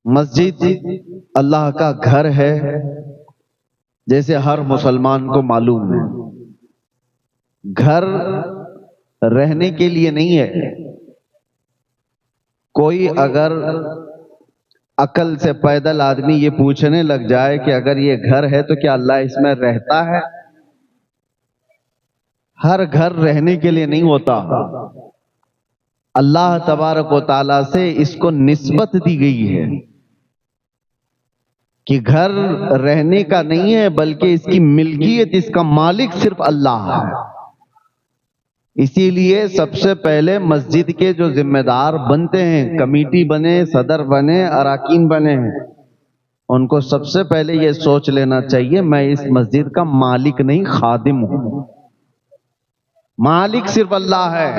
مسجد اللہ کا گھر ہے، جیسے ہر مسلمان کو معلوم ہے۔ گھر رہنے کے لیے نہیں ہے۔ کوئی اگر عقل سے پیدل آدمی یہ پوچھنے لگ جائے کہ اگر یہ گھر ہے تو کیا اللہ اس میں رہتا ہے؟ ہر گھر رہنے کے لیے نہیں ہوتا۔ اللہ تبارک و تعالیٰ سے اس کو نسبت دی گئی ہے کہ گھر رہنے کا نہیں ہے، بلکہ اس کی ملکیت، اس کا مالک صرف اللہ ہے۔ اسی لیے سب سے پہلے مسجد کے جو ذمہ دار بنتے ہیں، کمیٹی بنے، صدر بنے، اراکین بنے ہیں، ان کو سب سے پہلے یہ سوچ لینا چاہیے میں اس مسجد کا مالک نہیں، خادم ہوں۔ مالک صرف اللہ ہے۔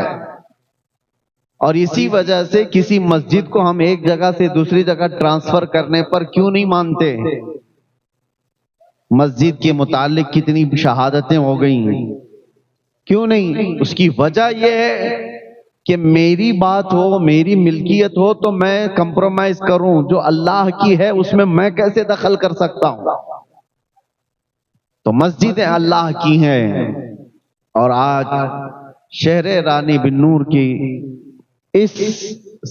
اور اسی وجہ سے کسی مسجد کو ہم ایک جگہ سے دوسری جگہ ٹرانسفر کرنے پر کیوں نہیں مانتے؟ مسجد کے متعلق کتنی شہادتیں ہو گئی ہیں، کیوں نہیں؟ اس کی وجہ یہ ہے کہ میری بات ہو، میری ملکیت ہو تو میں کمپرومائز کروں، جو اللہ کی ہے اس میں کیسے دخل کر سکتا ہوں؟ تو مسجدیں اللہ کی ہیں۔ اور آج شہر رانی بن نور کی اس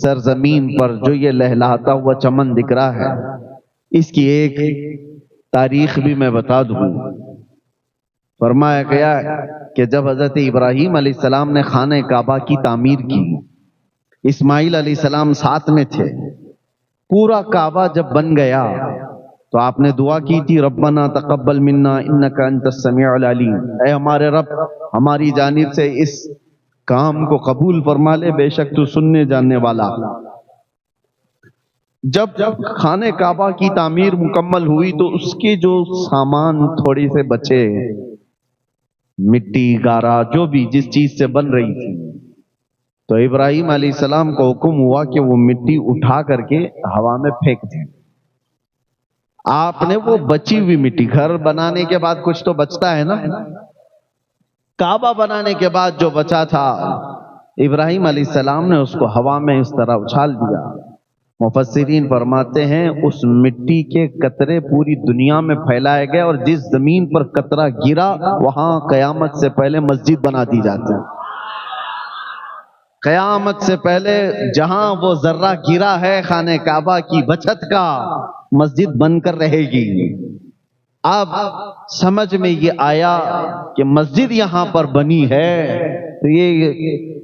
سرزمین پر جو یہ لہلاتا ہوا چمن دکھ رہا ہے، اس کی ایک تاریخ بھی میں بتا دوں۔ فرمایا گیا کہ جب حضرت ابراہیم علیہ السلام نے خانہ کعبہ کی تعمیر کی، اسماعیل علیہ السلام ساتھ میں تھے، پورا کعبہ جب بن گیا تو آپ نے دعا کی تھی، ربنا تقبل منا انک انت السمیع العلیم، اے ہمارے رب ہماری جانب سے اس کام کو قبول فرما لے، بے شک تو سننے جاننے والا۔ جب خانہ کعبہ کی تعمیر مکمل ہوئی تو اس کے جو سامان تھوڑی سے بچے، مٹی، گارا، جو بھی جس چیز سے بن رہی تھی، تو ابراہیم علیہ السلام کو حکم ہوا کہ وہ مٹی اٹھا کر کے ہوا میں پھینک دیں۔ آپ نے وہ بچی ہوئی مٹی، گھر بنانے کے بعد کچھ تو بچتا ہے نا، کعبہ بنانے کے بعد جو بچا تھا، ابراہیم علیہ السلام نے اس کو ہوا میں اس طرح اچھال دیا۔ مفسرین فرماتے ہیں اس مٹی کے قطرے پوری دنیا میں پھیلائے گئے، اور جس زمین پر قطرہ گرا وہاں قیامت سے پہلے مسجد بنا دی جاتی ہے۔ قیامت سے پہلے جہاں وہ ذرہ گرا ہے خانہ کعبہ کی بچت کا، مسجد بن کر رہے گی۔ اب سمجھ میں یہ آیا کہ مسجد یہاں پر بنی ہے تو یہ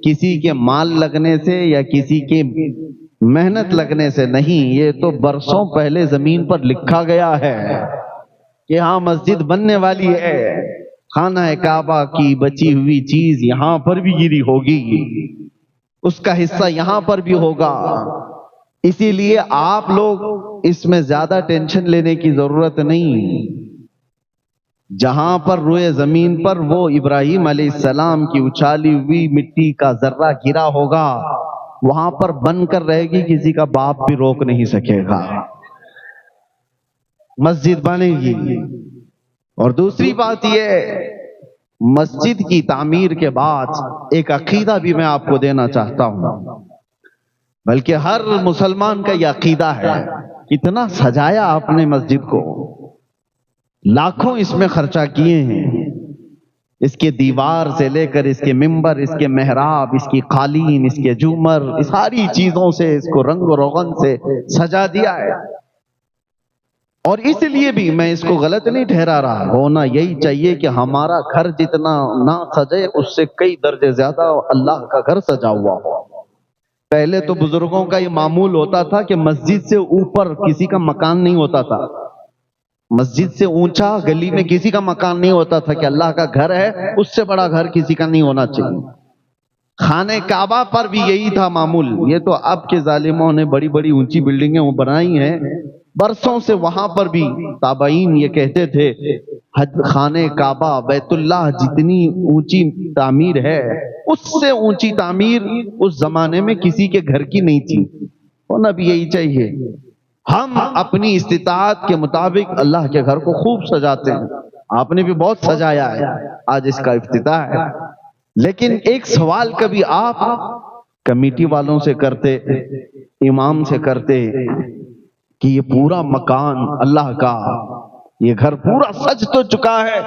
کسی کے مال لگنے سے یا کسی کے محنت لگنے سے نہیں، یہ تو برسوں پہلے زمین پر لکھا گیا ہے کہ ہاں مسجد بننے والی ہے، خانہ کعبہ کی بچی ہوئی چیز یہاں پر بھی گری ہوگی، اس کا حصہ یہاں پر بھی ہوگا۔ اسی لیے آپ لوگ اس میں زیادہ ٹینشن لینے کی ضرورت نہیں۔ جہاں پر روئے زمین پر وہ ابراہیم علیہ السلام کی اچھالی ہوئی مٹی کا ذرہ گرا ہوگا، وہاں پر بن کر رہے گی، کسی کا باپ بھی روک نہیں سکے گا، مسجد بنے گی۔ اور دوسری بات یہ، مسجد کی تعمیر کے بعد ایک عقیدہ بھی میں آپ کو دینا چاہتا ہوں، بلکہ ہر مسلمان کا یہ عقیدہ ہے۔ اتنا سجایا آپ نے مسجد کو، لاکھوں اس میں خرچہ کیے ہیں، اس کے دیوار سے لے کر اس کے ممبر، اس کے محراب، اس کی قالین، اس کے جھومر، ساری چیزوں سے اس کو رنگ و روغن سے سجا دیا ہے۔ اور اس لیے بھی میں اس کو غلط نہیں ٹھہرا رہا، ہونا یہی چاہیے کہ ہمارا گھر جتنا نہ سجے اس سے کئی درجے زیادہ اللہ کا گھر سجا ہوا ہو۔ پہلے تو بزرگوں کا یہ معمول ہوتا تھا کہ مسجد سے اوپر کسی کا مکان نہیں ہوتا تھا، مسجد سے اونچا گلی میں کسی کا مکان نہیں ہوتا تھا، کہ اللہ کا گھر ہے اس سے بڑا گھر کسی کا نہیں ہونا چاہیے۔ خانہ کعبہ پر بھی یہی تھا معمول۔ یہ تو اب کے ظالموں نے بڑی بڑی اونچی بلڈنگیں وہ بنائی ہیں، برسوں سے وہاں پر بھی تابعین یہ کہتے تھے خانہ کعبہ بیت اللہ جتنی اونچی تعمیر ہے اس سے اونچی تعمیر اس زمانے میں کسی کے گھر کی نہیں تھی، ہونا بھی یہی چاہیے۔ ہم اپنی استطاعت کے مطابق اللہ کے گھر کو خوب سجاتے ہیں، آپ نے بھی بہت سجایا ہے، آج اس کا افتتاح ہے۔ لیکن ایک سوال کبھی آپ کمیٹی والوں سے کرتے، امام سے کرتے کہ یہ پورا مکان اللہ کا، یہ گھر پورا سج تو چکا ہے،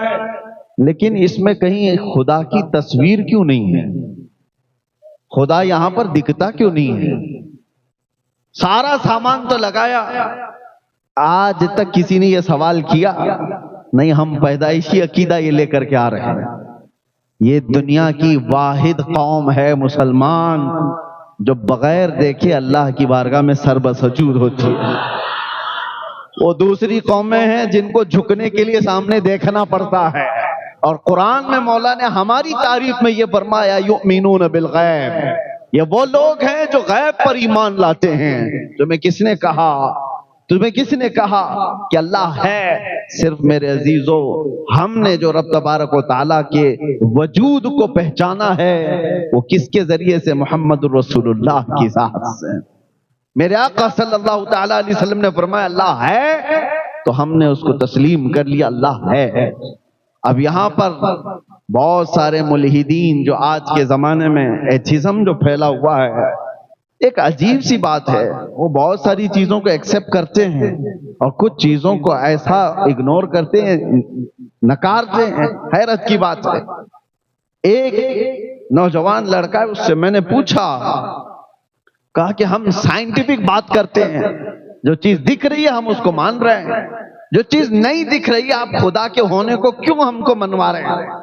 لیکن اس میں کہیں خدا کی تصویر کیوں نہیں ہے؟ خدا یہاں پر دکھتا کیوں نہیں ہے؟ سارا سامان تو لگایا، آج تک کسی نے یہ سوال کیا نہیں؟ ہم پیدائشی عقیدہ یہ لے کر کے آ رہے ہیں۔ یہ دنیا کی واحد قوم ہے مسلمان جو بغیر دیکھے اللہ کی بارگاہ میں سر بسجود ہوتی ہے۔ وہ دوسری قومیں ہیں جن کو جھکنے کے لیے سامنے دیکھنا پڑتا ہے، اور قرآن میں مولا نے ہماری تعریف میں یہ فرمایا یؤمنون بالغیب، یہ وہ لوگ ہیں جو غیب پر ایمان لاتے ہیں۔ تمہیں کس نے کہا کہ اللہ ہے؟ صرف میرے عزیزو، ہم نے جو رب تبارک و تعالیٰ کے وجود کو پہچانا ہے وہ کس کے ذریعے سے؟ محمد الرسول اللہ کی ذات سے۔ میرے آقا صلی اللہ تعالیٰ علیہ وسلم نے فرمایا اللہ ہے، تو ہم نے اس کو تسلیم کر لیا، اللہ ہے۔ اب یہاں پر بہت سارے ملحدین جو آج کے زمانے میں ایتھیزم جو پھیلا ہوا ہے، ایک عجیب سی بات ہے، وہ بہت ساری چیزوں کو ایکسپٹ کرتے ہیں اور کچھ چیزوں کو ایسا اگنور کرتے ہیں، نکارتے ہیں۔ حیرت کی بات ہے، ایک نوجوان لڑکا ہے، اس سے میں نے پوچھا، کہا کہ ہم سائنٹیفک بات کرتے ہیں، جو چیز دکھ رہی ہے ہم اس کو مان رہے ہیں، جو چیز نہیں دکھ رہی ہے آپ خدا کے ہونے کو کیوں ہم کو منوا رہے ہیں؟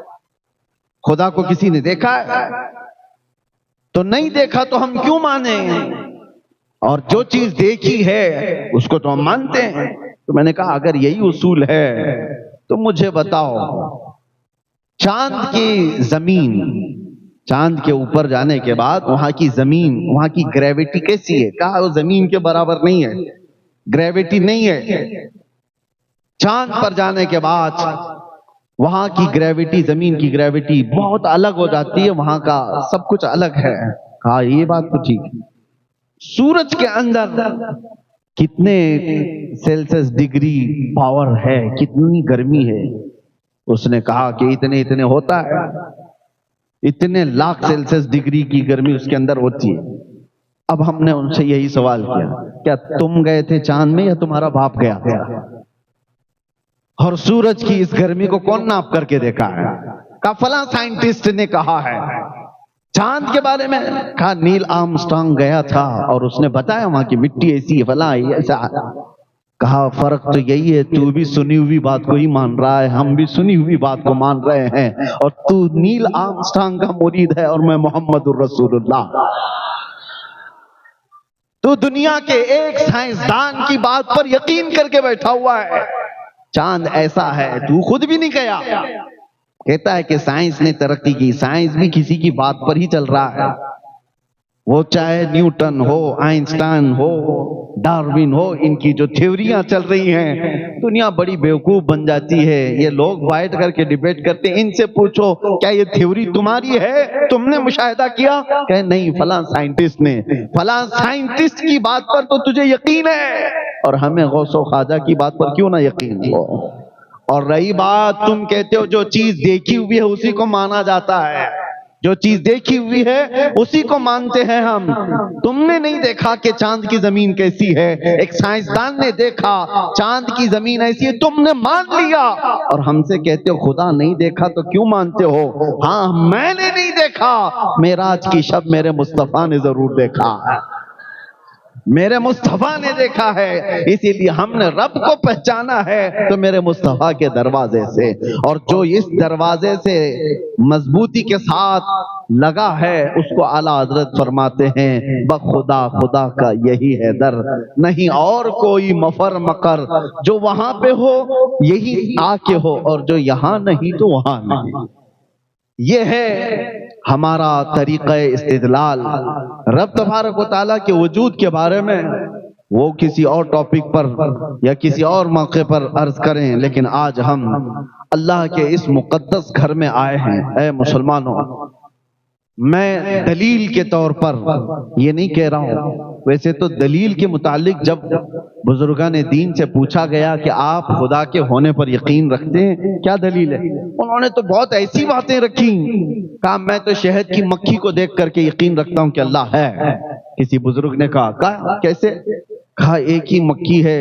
خدا کو کسی نے دیکھا ہے؟ تو نہیں دیکھا تو ہم کیوں مانیں؟ اور جو چیز دیکھی ہے اس کو تو ہم مانتے ہیں۔ تو میں نے کہا اگر یہی اصول ہے تو مجھے بتاؤ، چاند کی زمین، چاند کے اوپر جانے کے بعد وہاں کی زمین، وہاں کی گریویٹی کیسی ہے؟ کہا وہ زمین کے برابر نہیں ہے، گریویٹی نہیں ہے۔ چاند پر جانے کے بعد وہاں کی گریویٹی، زمین کی گریویٹی بہت الگ ہو جاتی ہے، وہاں کا سب کچھ الگ ہے۔ کہا یہ بات تو ٹھیک ہے۔ سورج کے اندر کتنے سیلسیس ڈگری پاور ہے، کتنی گرمی ہے؟ اس نے کہا کہ اتنے ہوتا ہے، اتنے لاکھ سیلسیس ڈگری کی گرمی اس کے اندر ہوتی ہے۔ اب ہم نے ان سے یہی سوال کیا، کیا تم گئے تھے چاند میں یا تمہارا باپ گیا تھا؟ اور سورج کی اس گرمی کو کون ناپ کر کے دیکھا ہے؟ کہا فلاں سائنٹسٹ نے کہا ہے۔ چاند کے بارے میں کہا نیل آرمسٹرانگ گیا تھا اور اس نے بتایا وہاں کی مٹی ایسی ہے، فلاں ایسا۔ کہا فرق تو یہی ہے، تو بھی سنی ہوئی بات کو ہی مان رہا ہے، ہم بھی سنی ہوئی بات کو مان رہے ہیں، اور تو نیل آرمسٹرانگ کا مرید ہے اور میں محمد الرسول اللہ۔ تو دنیا کے ایک سائنسدان کی بات پر یقین کر کے بیٹھا ہوا ہے، چاند ایسا ہے، تو خود بھی نہیں گیا۔ کہتا ہے کہ سائنس نے ترقی کی، سائنس بھی کسی کی بات پر ہی چل رہا ہے، وہ چاہے نیوٹن ہو، آئنسٹائن ہو، ڈاروین ہو، ان کی جو تھیوریاں چل رہی ہیں، دنیا بڑی بیوقوف بن جاتی ہے۔ یہ لوگ بیٹھ کر کے ڈیبیٹ کرتے ہیں، ان سے پوچھو کیا یہ تھیوری تمہاری ہے، تم نے مشاہدہ کیا؟ کہ نہیں، فلاں سائنٹسٹ نے، فلاں سائنٹسٹ کی بات پر تو تجھے یقین ہے، اور ہمیں غوث و خواجہ کی بات پر کیوں نہ یقین ہو؟ اور رہی بات، تم کہتے ہو جو چیز دیکھی ہوئی ہے اسی کو مانا جاتا ہے، جو چیز دیکھی ہوئی ہے اسی کو مانتے ہیں ہم۔ تم نے نہیں دیکھا کہ چاند کی زمین کیسی ہے، ایک سائنسدان نے دیکھا چاند کی زمین ایسی ہے، تم نے مان لیا، اور ہم سے کہتے ہو خدا نہیں دیکھا تو کیوں مانتے ہو؟ ہاں میں نے نہیں دیکھا، معراج کی شب میرے مصطفیٰ نے ضرور دیکھا، میرے مصطفیٰ نے دیکھا ہے، اسی لیے ہم نے رب کو پہچانا ہے تو میرے مصطفیٰ کے دروازے سے، اور جو اس دروازے سے مضبوطی کے ساتھ لگا ہے اس کو اعلیٰ حضرت فرماتے ہیں بخدا خدا کا یہی ہے در، نہیں اور کوئی مفر مقر، جو وہاں پہ ہو یہی آ کے ہو، اور جو یہاں نہیں تو وہاں نہیں۔ یہ ہے ہمارا طریقہ استدلال۔ رب تبارک و تعالیٰ کے وجود کے بارے میں وہ کسی اور ٹاپک پر یا کسی اور موقع پر عرض کریں، لیکن آج ہم اللہ کے اس مقدس گھر میں آئے ہیں۔ اے مسلمانوں، میں دلیل کے طور پر یہ نہیں کہہ رہا ہوں، ویسے تو دلیل کے متعلق جب بزرگان دین سے پوچھا گیا کہ آپ خدا کے ہونے پر یقین رکھتے ہیں، کیا دلیل ہے؟ انہوں نے تو بہت ایسی باتیں رکھی، کہا میں تو شہد کی مکھی کو دیکھ کر کے یقین رکھتا ہوں کہ اللہ ہے۔ کسی بزرگ نے کہا کیسے؟ کہا ایک ہی مکھی ہے،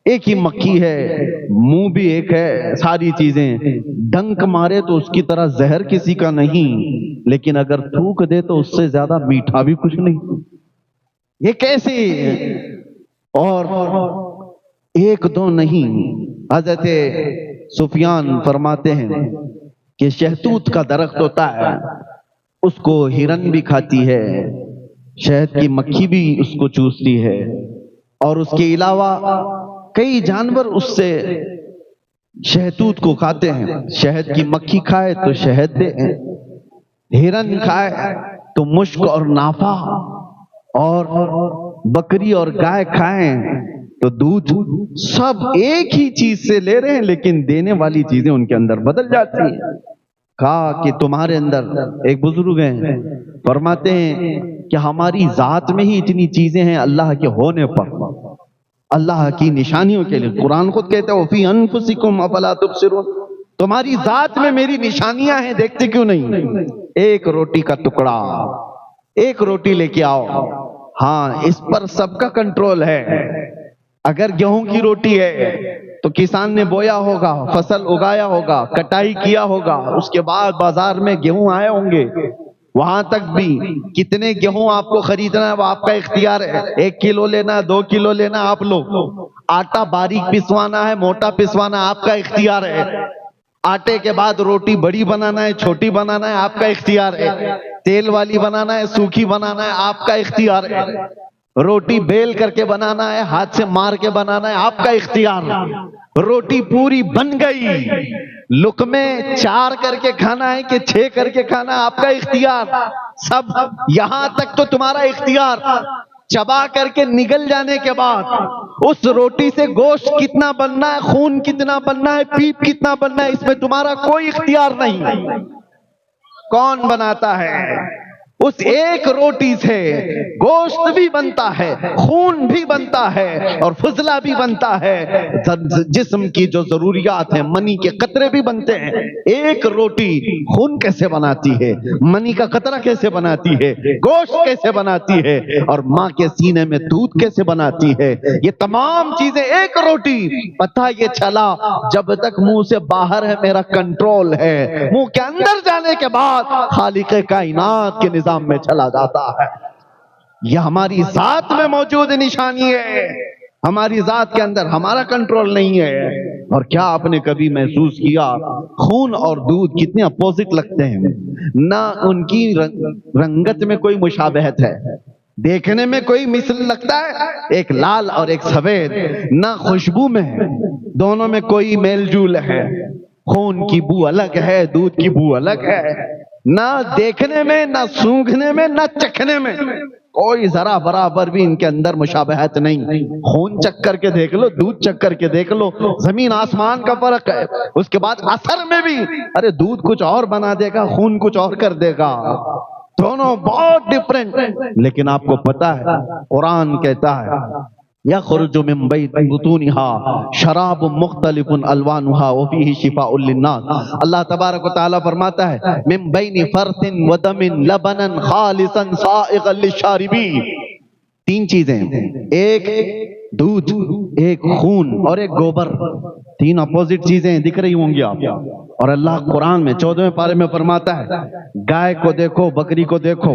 ایک ہی مکھی ہے، منہ بھی ایک ہے، ساری چیزیں، ڈنک مارے تو اس کی طرح زہر کسی کا نہیں، لیکن اگر تھوک دے تو اس سے زیادہ میٹھا بھی کچھ نہیں۔ یہ کیسے؟ اور ایک دو نہیں، حضرت سفیان فرماتے ہیں کہ شہتوت کا درخت ہوتا ہے، اس کو ہرن بھی کھاتی ہے، شہد کی مکھی بھی اس کو چوستی ہے، اور اس کے علاوہ کئی جانور اس سے شہتوت کو کھاتے ہیں۔ شہد کی مکھی کھائے تو شہد دے، ہرن کھائے تو مشک اور نافع، اور بکری اور گائے کھائیں تو دودھ، سب ایک ہی چیز سے لے رہے ہیں لیکن دینے والی چیزیں ان کے اندر بدل جاتی ہیں۔ کہا کہ تمہارے اندر، ایک بزرگ ہیں فرماتے ہیں کہ ہماری ذات میں ہی اتنی چیزیں ہیں اللہ کے ہونے پر، اللہ کی نشانیوں کے لیے۔ قرآن خود کہتا ہے وَفِي أَنفُسِكُمْ أَفَلَا تُبْصِرُونَ، تمہاری ذات میں میری نشانیاں ہیں، دیکھتے کیوں نہیں؟ ایک روٹی کا ٹکڑا، ایک روٹی لے کے آؤ، ہاں اس پر سب کا کنٹرول ہے۔ اگر گیہوں کی روٹی ہے تو کسان نے بویا ہوگا، فصل اگایا ہوگا، کٹائی کیا ہوگا، اس کے بعد بازار میں گیہوں آئے ہوں گے، وہاں تک بھی کتنے گیہوں آپ کو خریدنا ہے وہ آپ کا اختیار ہے، 1 کلو لینا ہے، 2 کلو لینا ہے آپ لوگ، آٹا باریک پسوانا ہے، موٹا پسوانا آپ کا اختیار ہے، آٹے کے بعد روٹی بڑی بنانا ہے، چھوٹی بنانا ہے آپ کا اختیار ہے، تیل والی بنانا ہے، سوکھی بنانا ہے آپ کا اختیار ہے، روٹی بیل کر کے بنانا ہے، ہاتھ سے مار کے بنانا ہے آپ کا اختیار، روٹی پوری بن گئی، لقمے 4 کر کے کھانا ہے کہ 6 کر کے کھانا ہے آپ کا اختیار، سب یہاں تک تو تمہارا اختیار، چبا کر کے نگل جانے کے بعد اس روٹی سے گوشت کتنا بننا ہے، خون کتنا بننا ہے، پیپ کتنا بننا ہے، اس میں تمہارا کوئی اختیار نہیں۔ کون بناتا ہے؟ اس ایک روٹی سے گوشت بھی بنتا ہے، خون بھی بنتا ہے، اور فضلہ بھی بنتا ہے، جسم کی جو ضروریات ہیں، منی کے قطرے بھی بنتے ہیں۔ ایک روٹی خون کیسے بناتی ہے، منی کا قطرہ کیسے بناتی ہے، گوشت کیسے بناتی ہے، اور ماں کے سینے میں دودھ کیسے بناتی ہے، یہ تمام چیزیں ایک روٹی۔ پتہ یہ چلا جب تک منہ سے باہر ہے میرا کنٹرول ہے، منہ کے اندر جانے کے بعد خالق کائنات کے نظام میں چلا جاتا ہے۔ یہ ہماری ذات میں موجود نشانی ہے، ہماری ذات کے اندر ہمارا کنٹرول نہیں ہے۔ اور کیا آپ نے کبھی محسوس کیا خون اور دودھ کتنے اپوزٹ لگتے ہیں، نہ ان کی رنگت میں کوئی مشابہت ہے، دیکھنے میں کوئی مثل لگتا ہے، ایک لال اور ایک سفید، نہ خوشبو میں ہے، دونوں میں کوئی میل جول ہے، خون کی بو الگ ہے، دودھ کی بو الگ ہے، نہ دیکھنے میں، نہ سونگھنے میں، نہ چکھنے میں کوئی ذرا برابر بھی ان کے اندر مشابہت نہیں۔ خون چکھ کر کے دیکھ لو، دودھ چکھ کر کے دیکھ لو، زمین آسمان کا فرق ہے۔ اس کے بعد اثر میں بھی، ارے دودھ کچھ اور بنا دے گا، خون کچھ اور کر دے گا، دونوں بہت ڈیفرنٹ۔ لیکن آپ کو پتا ہے قرآن کہتا ہے یخرج من بطونها شراب مختلف الوانها وفيه شفاء للناس، اللہ تبارک و تعالیٰ فرماتا ہے من بین فرث ودم لبنا خالصا سائغا للشاربین، 3 چیزیں، ایک دودھ، ایک خون اور ایک گوبر، 3 اپوزٹ چیزیں دکھ رہی ہوں گی آپ۔ اور اللہ قرآن میں 14ویں پارے میں فرماتا ہے گائے کو دیکھو، بکری کو دیکھو،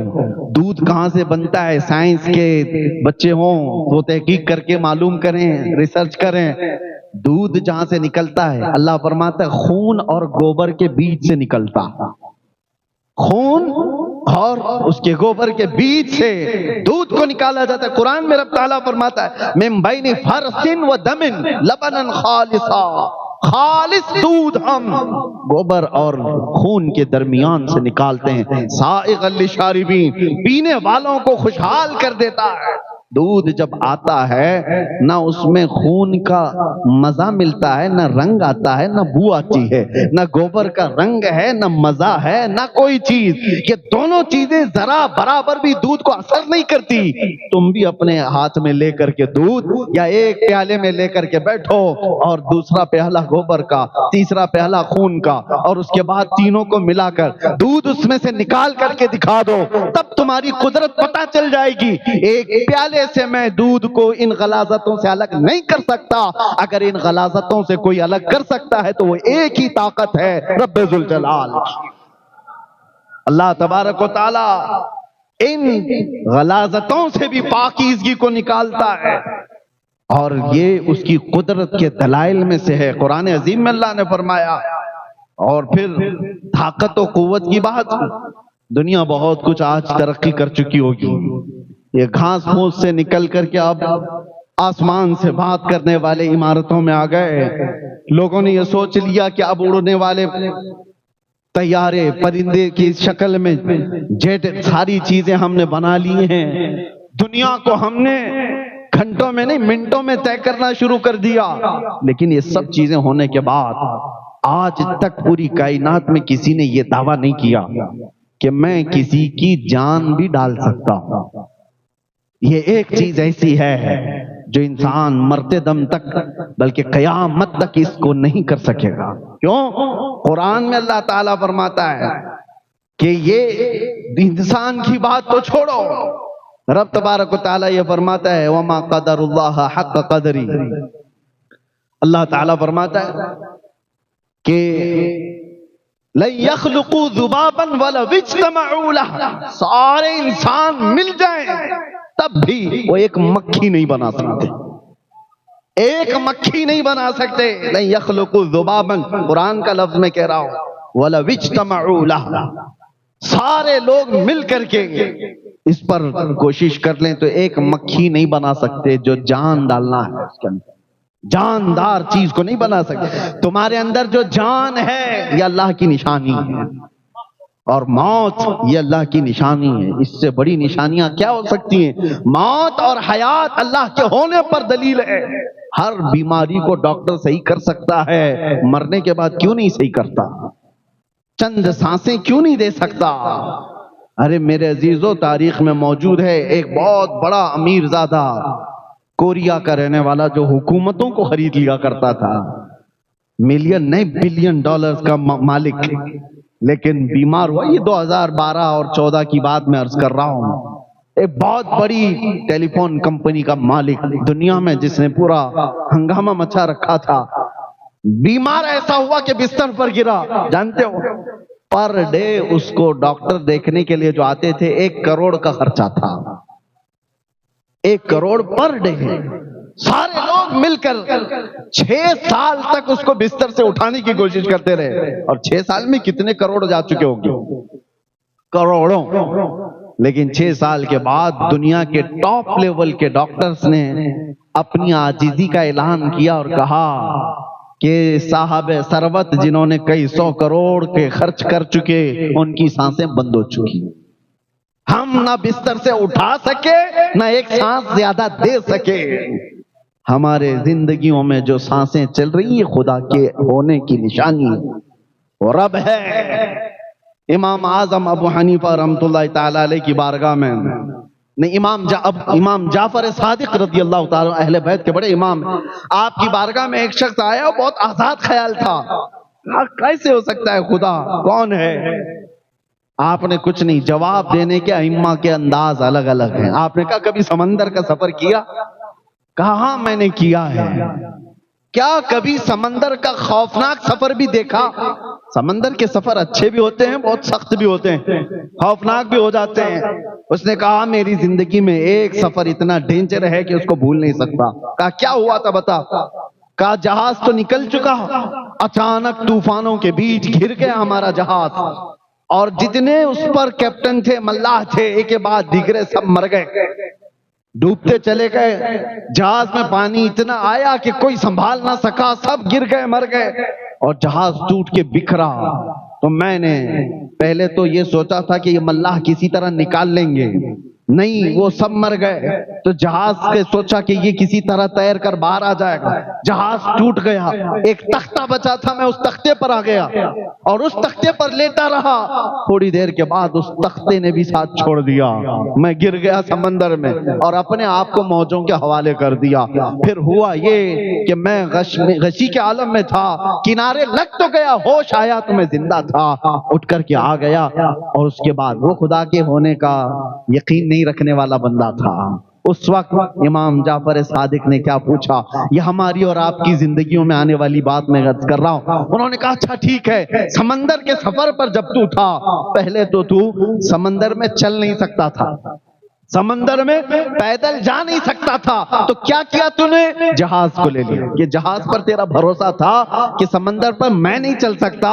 دودھ کہاں سے بنتا ہے، سائنس کے بچے ہوں وہ تحقیق کر کے معلوم کریں، ریسرچ کریں، دودھ جہاں سے نکلتا ہے اللہ فرماتا ہے خون اور گوبر کے بیچ سے نکلتا، خون اور اس کے گوبر کے بیچ سے دودھ کو نکالا جاتا ہے۔ قرآن میں رب تعالیٰ فرماتا ہے من بین فرث و دم لبنا خالصا، خالص دودھ ہم گوبر اور خون کے درمیان سے نکالتے ہیں، سائغا للشاربین، پینے والوں کو خوشحال کر دیتا ہے۔ دودھ جب آتا ہے نہ اس میں خون کا مزہ ملتا ہے، نہ رنگ آتا ہے، نہ بو آتی ہے، نہ گوبر کا رنگ ہے، نہ مزہ ہے، نہ کوئی چیز۔ یہ دونوں چیزیں ذرا برابر بھی دودھ کو اثر نہیں کرتی۔ تم بھی اپنے ہاتھ میں لے کر کے دودھ یا ایک پیالے میں لے کر کے بیٹھو اور دوسرا پیالہ گوبر کا، تیسرا پیالہ خون کا، اور اس کے بعد تینوں کو ملا کر دودھ اس میں سے نکال کر کے دکھا دو، تب تمہاری قدرت پتہ چل جائے گی۔ ایک پیالے پیالے سے میں دودھ کو ان غلاظتوں سے الگ نہیں کر سکتا. اگر ان غلاظتوں سے کوئی الگ کر سکتا ہے تو وہ ایک ہی طاقت ہے، رب ذوالجلال. اللہ تبارک و تعالی ان غلاظتوں سے بھی پاکیزگی کو نکالتا ہے، اور یہ اس کی قدرت کے دلائل میں سے ہے. قرآن عظیم میں اللہ نے فرمایا. اور پھر طاقت و قوت کی بات، دنیا بہت کچھ آج ترقی کر چکی ہوگی. یہ گھاس پھوس سے نکل کر کے اب آسمان سے بات کرنے والے عمارتوں میں آ گئے. لوگوں نے یہ سوچ لیا کہ اب اڑنے والے طیارے، پرندے کی شکل میں جیٹ، ساری چیزیں ہم نے بنا لی ہیں. دنیا کو ہم نے گھنٹوں میں نہیں منٹوں میں طے کرنا شروع کر دیا. لیکن یہ سب چیزیں ہونے کے بعد آج تک پوری کائنات میں کسی نے یہ دعویٰ نہیں کیا کہ میں کسی کی جان بھی ڈال سکتا ہوں. یہ ایک چیز ایسی ہے جو انسان مرتے دم تک بلکہ قیامت تک اس کو نہیں کر سکے گا. کیوں؟ قرآن میں اللہ تعالیٰ فرماتا ہے کہ یہ انسان کی بات تو چھوڑو، رب تبارک و تعالیٰ یہ فرماتا ہے وَمَا قَدَرُ اللَّهَ حَقَّ قَدْرِهِ. اللہ تعالیٰ فرماتا ہے کہ لَن يَخْلُقُوا ذُبَابًا وَلَوِ اجْتَمَعُوا لَهُ. سارے انسان مل جائیں تب بھی وہ ایک مکھی نہیں بنا سکتے، ایک مکھی نہیں بنا سکتے. لَن يَخْلُقُوا ذُبَابًا، قرآن کا لفظ میں کہہ رہا ہوں، وَلَوِ اجْتَمَعُوا لَهُ. سارے لوگ مل کر کے اس پر کوشش کر لیں تو ایک مکھی نہیں بنا سکتے جو جان ڈالنا ہے اس کے اندر. جاندار چیز کو نہیں بنا سکتے. تمہارے اندر جو جان ہے یہ اللہ کی نشانی ہے، اور موت یہ اللہ کی نشانی ہے. اس سے بڑی نشانیاں کیا ہو سکتی ہیں؟ موت اور حیات اللہ کے ہونے پر دلیل ہے. ہر بیماری کو ڈاکٹر صحیح کر سکتا ہے، مرنے کے بعد کیوں نہیں صحیح کرتا؟ چند سانسیں کیوں نہیں دے سکتا؟ ارے میرے عزیزو، تاریخ میں موجود ہے ایک بہت بڑا امیر زادہ، کوریا کا رہنے والا، جو حکومتوں کو خرید لیا کرتا تھا، ملین نہیں بلین ڈالرز کا مالک، لیکن بیمار ہوا. یہ 2012 اور 14 کی بات میں عرض کر رہا ہوں. ایک بہت بڑی ٹیلی فون کمپنی کا مالک دنیا میں، جس نے پورا ہنگامہ مچا رکھا تھا، بیمار ایسا ہوا کہ بستر پر گرا. جانتے ہو پر ڈے اس کو ڈاکٹر دیکھنے کے لیے جو آتے تھے 1 کروڑ کا خرچہ تھا. 1 کروڑ پر ڈے. سارے لوگ مل کر 6 سال تک اس کو بستر سے اٹھانے کی کوشش کرتے رہے، اور 6 سال میں کتنے کروڑ جا چکے ہوں گے؟ کروڑوں. لیکن 6 سال کے بعد دنیا کے ٹاپ لیول کے ڈاکٹرز نے اپنی عاجزی کا اعلان کیا اور کہا کہ صاحب ثروت جنہوں نے کئی 100 کروڑ کے خرچ کر چکے، ان کی سانسیں بند ہو چکی. ہم نہ بستر سے اٹھا سکے، نہ ایک سانس زیادہ دے سکے. ہمارے زندگیوں میں جو سانسیں چل رہی ہیں خدا کے ہونے کی نشانی ہے، وہ رب ہے. امام اعظم ابو حنیفہ رحمۃ اللہ تعالی علیہ کی بارگاہ میں نہیں، امام جعفر صادق رضی اللہ تعالی اہل بیت کے بڑے امام، آپ کی بارگاہ میں ایک شخص آیا، بہت آزاد خیال تھا. کیسے ہو سکتا ہے خدا کون ہے؟ آپ نے کچھ نہیں، جواب دینے کے ائمہ کے انداز الگ الگ ہیں. آپ نے کہا کبھی سمندر کا سفر کیا؟ کہا ہاں میں نے کیا ہے. کیا کبھی سمندر کا خوفناک سفر بھی دیکھا؟ سمندر کے سفر اچھے بھی ہوتے ہیں، بہت سخت بھی ہوتے ہیں، خوفناک بھی ہو جاتے ہیں. اس نے کہا میری زندگی میں ایک سفر اتنا ڈینجر ہے کہ اس کو بھول نہیں سکتا. کہا کیا ہوا تھا بتا. کہا جہاز تو نکل چکا، اچانک طوفانوں کے بیچ گر گیا ہمارا جہاز، اور جتنے اس پر کیپٹن تھے، ملاح تھے، ایک کے بعد دیگرے سب مر گئے، ڈوبتے چلے گئے. جہاز میں پانی اتنا آیا کہ کوئی سنبھال نہ سکا، سب گر گئے، مر گئے، اور جہاز ٹوٹ کے بکھرا. تو میں نے پہلے تو یہ سوچا تھا کہ یہ ملاح کسی طرح نکال لیں گے، نہیں وہ سب مر گئے. تو جہاز کے سوچا کہ یہ کسی طرح تیر کر باہر آ جائے گا. جہاز ٹوٹ گیا، ایک تختہ بچا تھا، میں اس تختے پر آ گیا اور اس تختے پر لیٹا رہا. تھوڑی دیر کے بعد اس تختے نے بھی ساتھ چھوڑ دیا، میں گر گیا سمندر میں اور اپنے آپ کو موجوں کے حوالے کر دیا. پھر ہوا یہ کہ میں غشی کے عالم میں تھا، کنارے لگ تو گیا، ہوش آیا تو میں زندہ تھا، اٹھ کر کے آ گیا. اور اس کے بعد وہ خدا کے ہونے کا یقین نہیں رکھنے والا بندہ تھا. اس وقت امام جعفر صادق نے کیا پوچھا، یہ ہماری اور آپ کی زندگیوں میں آنے والی بات میں عرض کر رہا ہوں۔ انہوں نے کہا اچھا ٹھیک ہے، سمندر کے سفر پر جب تو تھا، پہلے تو سمندر میں چل نہیں سکتا تھا، سمندر میں پیدل جا نہیں سکتا تھا، تو کیا کیا تو نے؟ جہاز کو لے لیا۔ یہ جہاز پر تیرا بھروسہ تھا کہ سمندر پر میں نہیں چل سکتا،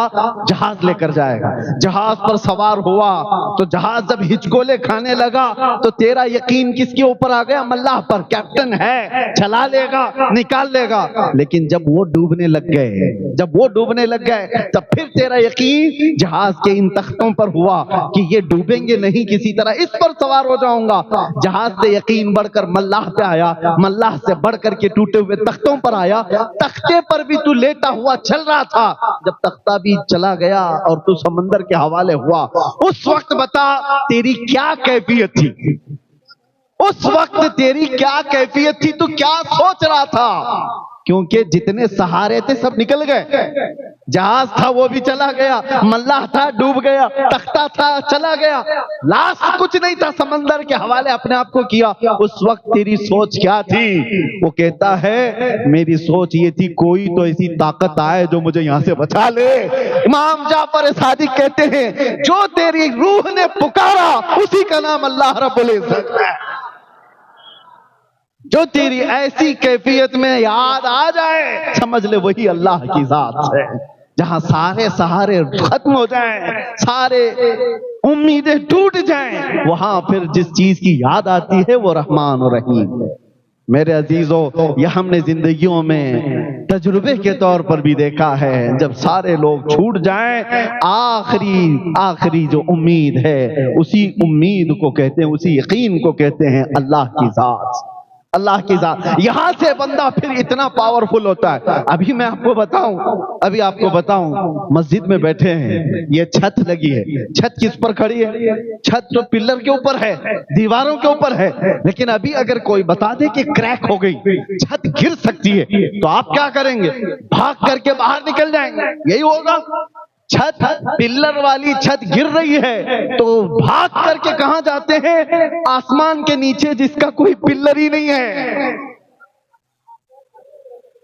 جہاز لے کر جائے گا۔ جہاز پر سوار ہوا تو جہاز جب ہچکولے کھانے لگا تو تیرا یقین کس کے اوپر آ گیا؟ ملاح پر، کیپٹن ہے، چلا لے گا، نکال لے گا۔ لیکن جب وہ ڈوبنے لگ گئے تب پھر تیرا یقین جہاز کے ان تختوں پر ہوا کہ یہ ڈوبیں گے نہیں، کسی طرح اس پر سوار ہو جاؤں گا۔ جہاز سے یقین بڑھ کر ملاح پہ آیا، ملاح سے بڑھ کر کے ٹوٹے ہوئے تختوں پر آیا، تختے پر بھی تو لیٹا ہوا چل رہا تھا۔ جب تختہ بھی چلا گیا اور تو سمندر کے حوالے ہوا، اس وقت بتا تیری کیا کیفیت تھی؟ اس وقت تیری کیا کیفیت تھی؟ تو کیا سوچ رہا تھا؟ کیونکہ جتنے سہارے تھے سب نکل گئے، جہاز تھا وہ بھی چلا گیا، ملاح تھا ڈوب گیا، تختہ تھا چلا گیا، لاسٹ کچھ نہیں تھا، سمندر کے حوالے اپنے آپ کو کیا۔ اس وقت تیری سوچ کیا تھی؟ وہ کہتا ہے میری سوچ یہ تھی کوئی تو ایسی طاقت آئے جو مجھے یہاں سے بچا لے۔ امام جعفر صادق کہتے ہیں جو تیری روح نے پکارا اسی کا نام اللہ رب العزت ہے۔ جو تیری ایسی کیفیت میں یاد آ جائے سمجھ لے وہی اللہ کی ذات ہے۔ جہاں سارے سہارے ختم ہو جائیں، سارے امیدیں ٹوٹ جائیں، وہاں پھر جس چیز کی یاد آتی ہے وہ رحمان و رحیم ہے۔ میرے عزیزو، یہ ہم نے زندگیوں میں تجربے کے طور پر بھی دیکھا ہے، جب سارے لوگ چھوٹ جائیں آخری جو امید ہے اسی امید کو کہتے ہیں، اسی یقین کو کہتے ہیں اللہ کی ذات۔ اللہ کی ذات، یہاں سے بندہ پھر اتنا پاورفل ہوتا ہے۔ ابھی میں آپ کو بتاؤں مسجد میں بیٹھے ہیں، یہ چھت لگی ہے، چھت کس پر کھڑی ہے؟ چھت تو پلر کے اوپر ہے، دیواروں کے اوپر ہے، لیکن ابھی اگر کوئی بتا دے کہ کریک ہو گئی، چھت گر سکتی ہے، تو آپ کیا کریں گے؟ بھاگ کر کے باہر نکل جائیں گے، یہی ہوگا۔ چھت، پلر والی چھت گر رہی ہے تو بھاگ کر کے کہاں جاتے ہیں؟ آسمان کے نیچے جس کا کوئی پلر ہی نہیں ہے،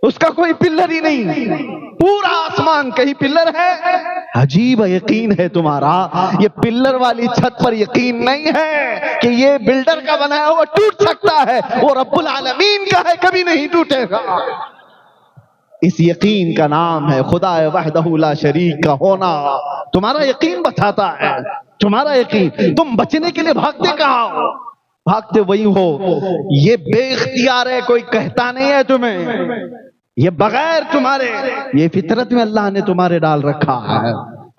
اس کا کوئی پلر ہی نہیں، پورا آسمان کہیں پلر ہے؟ عجیب یقین ہے تمہارا، یہ پلر والی چھت پر یقین نہیں ہے کہ یہ بلڈر کا بنایا ہوا ٹوٹ سکتا ہے، وہ رب العالمین کا ہے، کبھی نہیں ٹوٹے گا۔ اس یقین کا نام ہے خدا وحدہ لا شریک کا ہونا۔ تمہارا یقین بتاتا ہے، تمہارا یقین۔ تم بچنے کے لیے بھاگتے کہاں ہو؟ بھاگتے وہی ہو، یہ بے اختیار ہے، کوئی کہتا نہیں ہے تمہیں، یہ بغیر تمہارے، یہ فطرت میں اللہ نے تمہارے ڈال رکھا ہے،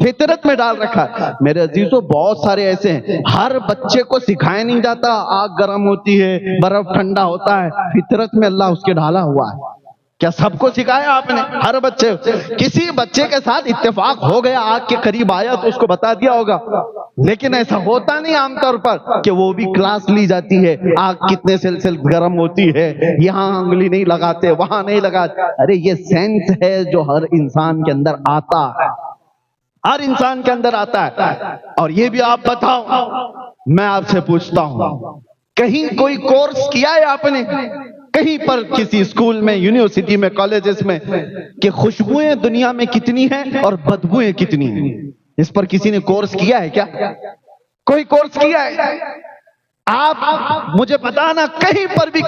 فطرت میں ڈال رکھا ہے۔ میرے عزیزو، بہت سارے ایسے ہیں، ہر بچے کو سکھایا نہیں جاتا آگ گرم ہوتی ہے، برف ٹھنڈا ہوتا ہے، فطرت میں اللہ اس کے ڈالا ہوا ہے۔ کیا سب کو سکھایا آپ نے؟ ہر بچے، کسی بچے کے ساتھ اتفاق ہو گیا، آگ کے قریب آیا تو اس کو بتا دیا ہوگا، لیکن ایسا ہوتا نہیں عام طور پر کہ وہ بھی کلاس لی جاتی ہے، آگ کتنے سیلسیس گرم ہوتی ہے، یہاں انگلی نہیں لگاتے، وہاں نہیں لگاتے۔ ارے یہ سینس ہے جو ہر انسان کے اندر آتا ہے، ہر انسان کے اندر آتا ہے۔ اور یہ بھی آپ بتاؤ، میں آپ سے پوچھتا ہوں، کہیں کوئی کورس کیا ہے آپ نے کہیں پر، کسی اسکول میں، یونیورسٹی میں، کالجز میں، کہ خوشبوئیں دنیا میں کتنی ہیں اور بدبوئیں کتنی ہیں؟ اس پر کسی نے کورس کیا ہے کیا؟ کوئی کورس کیا ہے؟ آپ مجھے بتانا کہیں پر بھی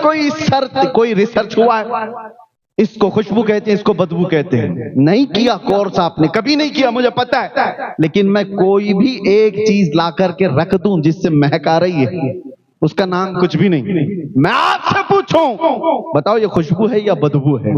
کوئی ریسرچ ہوا ہے؟ اس کو خوشبو کہتے ہیں، اس کو بدبو کہتے ہیں، نہیں کیا کورس، آپ نے کبھی نہیں کیا، مجھے پتا ہے۔ لیکن میں کوئی بھی ایک چیز لا کر کے رکھ دوں جس سے مہک آ رہی ہے، اس کا نام کچھ بھی نہیں، میں آپ سے پوچھوں بتاؤ یہ خوشبو ہے یا بدبو ہے؟